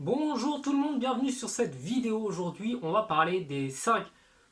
Bonjour tout le monde, bienvenue sur cette vidéo. Aujourd'hui, on va parler des 5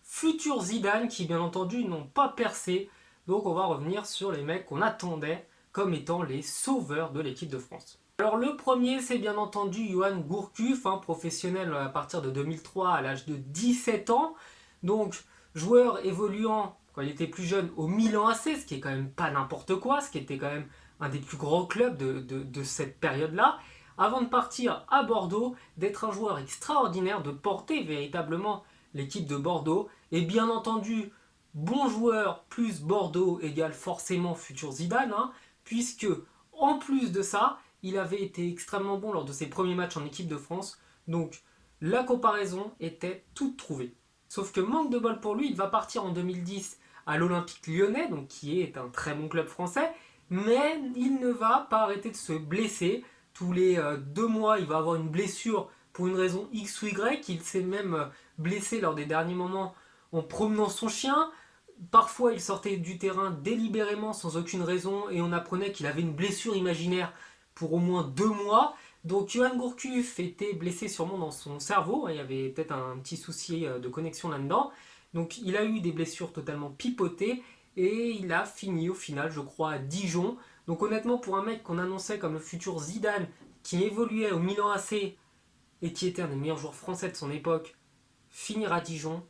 futurs Zidane qui, bien entendu, n'ont pas percé. Donc, on va revenir sur les mecs qu'on attendait comme étant les sauveurs de l'équipe de France. Alors, le premier, c'est bien entendu Yoann Gourcuff, professionnel à partir de 2003 à l'âge de 17 ans. Donc, joueur évoluant quand il était plus jeune au Milan AC, ce qui est quand même pas n'importe quoi, ce qui était quand même un des plus grands clubs de cette période-là avant de partir à Bordeaux, d'être un joueur extraordinaire, de porter véritablement l'équipe de Bordeaux. Et bien entendu, bon joueur plus Bordeaux égale forcément futur Zidane, puisque en plus de ça, il avait été extrêmement bon lors de ses premiers matchs en équipe de France. Donc la comparaison était toute trouvée. Sauf que manque de bol pour lui, il va partir en 2010 à l'Olympique Lyonnais, donc qui est un très bon club français, mais il ne va pas arrêter de se blesser. Tous les 2 mois, il va avoir une blessure pour une raison X ou Y. Il s'est même blessé lors des derniers moments en promenant son chien. Parfois, il sortait du terrain délibérément sans aucune raison et on apprenait qu'il avait une blessure imaginaire pour au moins 2 mois. Donc, Yoann Gourcuff était blessé sûrement dans son cerveau. Il y avait peut-être un petit souci de connexion là-dedans. Donc, il a eu des blessures totalement pipotées et il a fini au final, je crois, à Dijon. Donc honnêtement, pour un mec qu'on annonçait comme le futur Zidane, qui évoluait au Milan AC et qui était un des meilleurs joueurs français de son époque, finir à Dijon,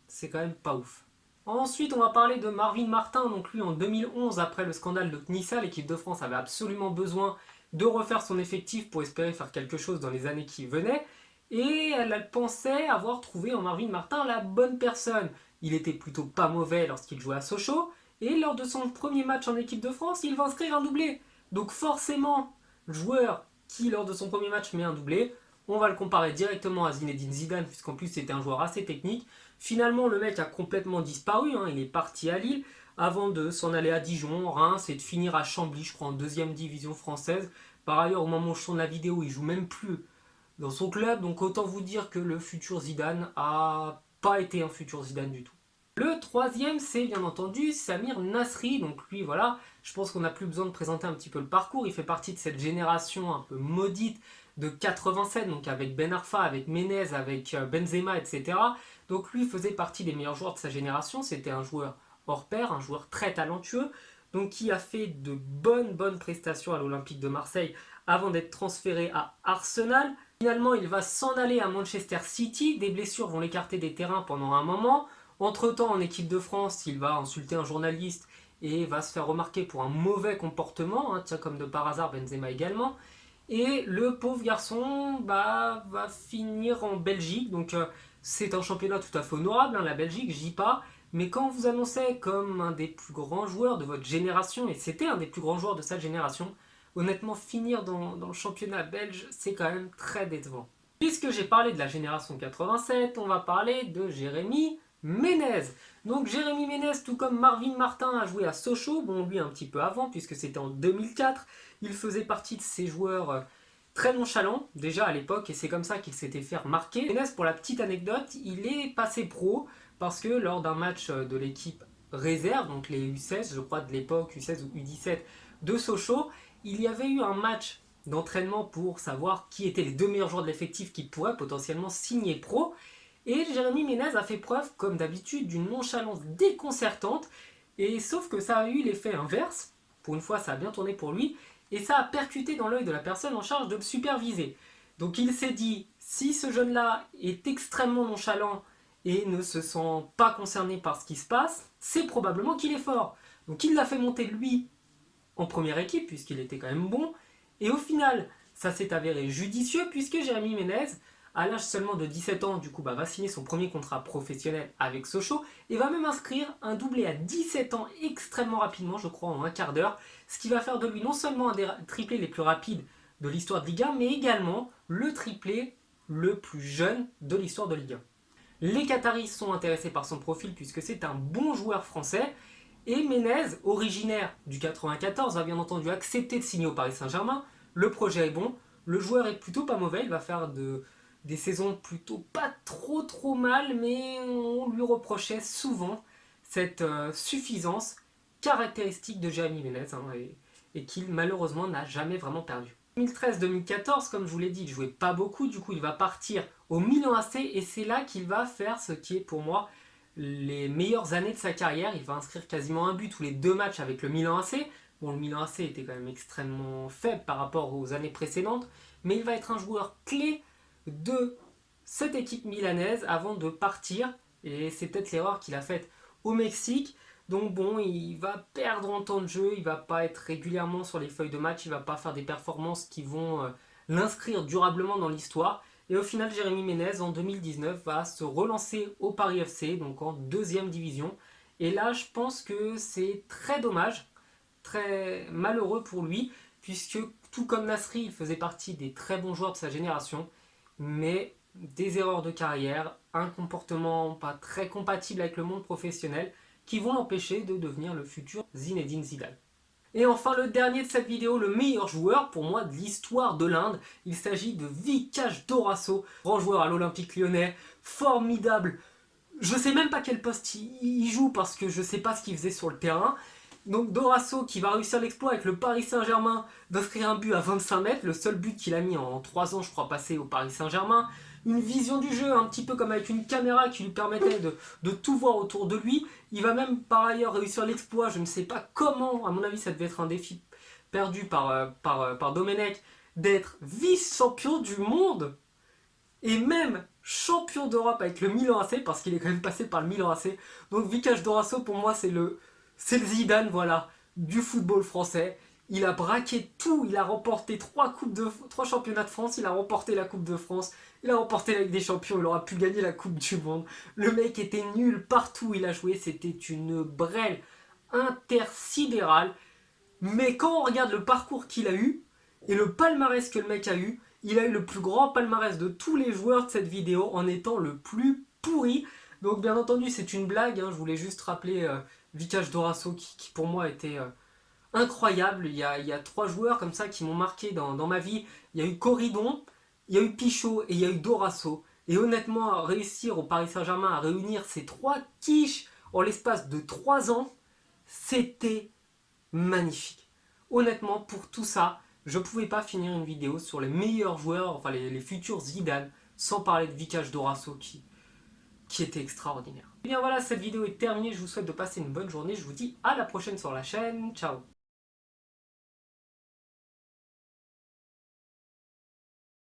c'est quand même pas ouf. Ensuite, on va parler de Marvin Martin. Donc lui, en 2011, après le scandale de Knissa, l'équipe de France avait absolument besoin de refaire son effectif pour espérer faire quelque chose dans les années qui venaient. Et elle pensait avoir trouvé en Marvin Martin la bonne personne. Il était plutôt pas mauvais lorsqu'il jouait à Sochaux. Et lors de son premier match en équipe de France, il va inscrire un doublé. Donc forcément, le joueur qui, lors de son premier match, met un doublé, on va le comparer directement à Zinedine Zidane, puisqu'en plus c'était un joueur assez technique. Finalement, le mec a complètement disparu. Il est parti à Lille avant de s'en aller à Dijon, Reims et de finir à Chambly, je crois, en deuxième division française. Par ailleurs, au moment où je tourne la vidéo, il joue même plus dans son club. Donc autant vous dire que le futur Zidane a pas été un futur Zidane du tout. Le troisième, c'est bien entendu Samir Nasri. Donc lui, voilà, je pense qu'on n'a plus besoin de présenter un petit peu le parcours. Il fait partie de cette génération un peu maudite de 87, donc avec Ben Arfa, avec Menez, avec Benzema, etc. Donc lui faisait partie des meilleurs joueurs de sa génération. C'était un joueur hors pair, un joueur très talentueux, donc qui a fait de bonnes prestations à l'Olympique de Marseille avant d'être transféré à Arsenal. Finalement, il va s'en aller à Manchester City. Des blessures vont l'écarter des terrains pendant un moment. Entre-temps, en équipe de France, il va insulter un journaliste et va se faire remarquer pour un mauvais comportement, tiens, comme de par hasard Benzema également. Et le pauvre garçon va finir en Belgique. Donc c'est un championnat tout à fait honorable, la Belgique, je dis pas. Mais quand on vous annonçait comme un des plus grands joueurs de votre génération, et c'était un des plus grands joueurs de cette génération, honnêtement, finir dans le championnat belge, c'est quand même très décevant. Puisque j'ai parlé de la génération 87, on va parler de Jérémy Ménez. Donc Jérémy Ménez, tout comme Marvin Martin, a joué à Sochaux, bon lui un petit peu avant, puisque c'était en 2004. Il faisait partie de ces joueurs très nonchalants, déjà à l'époque, et c'est comme ça qu'il s'était fait remarquer. Ménez, pour la petite anecdote, il est passé pro, parce que lors d'un match de l'équipe réserve, donc les U16, je crois de l'époque, U16 ou U17 de Sochaux, il y avait eu un match d'entraînement pour savoir qui étaient les 2 meilleurs joueurs de l'effectif qui pourraient potentiellement signer pro. Et Jérémy Ménez a fait preuve, comme d'habitude, d'une nonchalance déconcertante. Et sauf que ça a eu l'effet inverse. Pour une fois, ça a bien tourné pour lui. Et ça a percuté dans l'œil de la personne en charge de le superviser. Donc il s'est dit, si ce jeune-là est extrêmement nonchalant et ne se sent pas concerné par ce qui se passe, c'est probablement qu'il est fort. Donc il l'a fait monter lui en première équipe, puisqu'il était quand même bon. Et au final, ça s'est avéré judicieux, puisque Jérémy Ménez, à l'âge seulement de 17 ans, du coup, va signer son premier contrat professionnel avec Sochaux, et va même inscrire un doublé à 17 ans extrêmement rapidement, je crois en un quart d'heure, ce qui va faire de lui non seulement un des triplés les plus rapides de l'histoire de Ligue 1, mais également le triplé le plus jeune de l'histoire de Ligue 1. Les Qataris sont intéressés par son profil puisque c'est un bon joueur français. Et Ménez, originaire du 94, va bien entendu accepter de signer au Paris Saint-Germain. Le projet est bon, le joueur est plutôt pas mauvais, il va faire des saisons plutôt pas trop mal, mais on lui reprochait souvent cette suffisance caractéristique de Jérémy Ménez et qu'il malheureusement n'a jamais vraiment perdu. 2013-2014, comme je vous l'ai dit, il jouait pas beaucoup, du coup il va partir au Milan AC et c'est là qu'il va faire ce qui est pour moi les meilleures années de sa carrière. Il va inscrire quasiment un but tous les 2 matchs avec le Milan AC. Bon, le Milan AC était quand même extrêmement faible par rapport aux années précédentes, mais il va être un joueur clé de cette équipe milanaise avant de partir, et c'est peut-être l'erreur qu'il a faite au Mexique. Donc bon, il va perdre en temps de jeu, il va pas être régulièrement sur les feuilles de match, il va pas faire des performances qui vont l'inscrire durablement dans l'histoire. Et au final, Jérémy Ménez, en 2019, va se relancer au Paris FC, donc en deuxième division. Et là, je pense que c'est très dommage, très malheureux pour lui, puisque tout comme Nasri, il faisait partie des très bons joueurs de sa génération, mais des erreurs de carrière, un comportement pas très compatible avec le monde professionnel, qui vont l'empêcher de devenir le futur Zinedine Zidane. Et enfin, le dernier de cette vidéo, le meilleur joueur pour moi de l'histoire de l'Inde, il s'agit de Vikash Dorasso, grand joueur à l'Olympique Lyonnais, formidable. Je sais même pas quel poste il joue parce que je sais pas ce qu'il faisait sur le terrain. Donc Dorasso qui va réussir l'exploit avec le Paris Saint-Germain d'inscrire un but à 25 mètres, le seul but qu'il a mis en 3 ans je crois passé au Paris Saint-Germain. Une vision du jeu un petit peu comme avec une caméra qui lui permettait de tout voir autour de lui. Il va même par ailleurs réussir l'exploit, je ne sais pas comment, à mon avis ça devait être un défi perdu par Domenech, d'être vice-champion du monde et même champion d'Europe avec le Milan AC, parce qu'il est quand même passé par le Milan AC. Donc Vikash Dorasso pour moi c'est le Zidane, voilà, du football français. Il a braqué tout, il a remporté 3 championnats de France, il a remporté la Coupe de France, il a remporté la Ligue des Champions, il aura pu gagner la Coupe du Monde. Le mec était nul partout où il a joué, c'était une brêle intersidérale. Mais quand on regarde le parcours qu'il a eu et le palmarès que le mec a eu, il a eu le plus grand palmarès de tous les joueurs de cette vidéo en étant le plus pourri. Donc bien entendu c'est une blague, hein, je voulais juste rappeler Vikash Dorasso qui pour moi était incroyable. Il y a 3 joueurs comme ça qui m'ont marqué dans ma vie. Il y a eu Corridon, il y a eu Pichot et il y a eu Dorasso. Et honnêtement, réussir au Paris Saint-Germain à réunir ces 3 quiches en l'espace de 3 ans, c'était magnifique. Honnêtement, pour tout ça, je ne pouvais pas finir une vidéo sur les meilleurs joueurs, enfin les futurs Zidane, sans parler de Vikash Dorasso qui était extraordinaire. Et bien voilà, cette vidéo est terminée, je vous souhaite de passer une bonne journée, je vous dis à la prochaine sur la chaîne, ciao.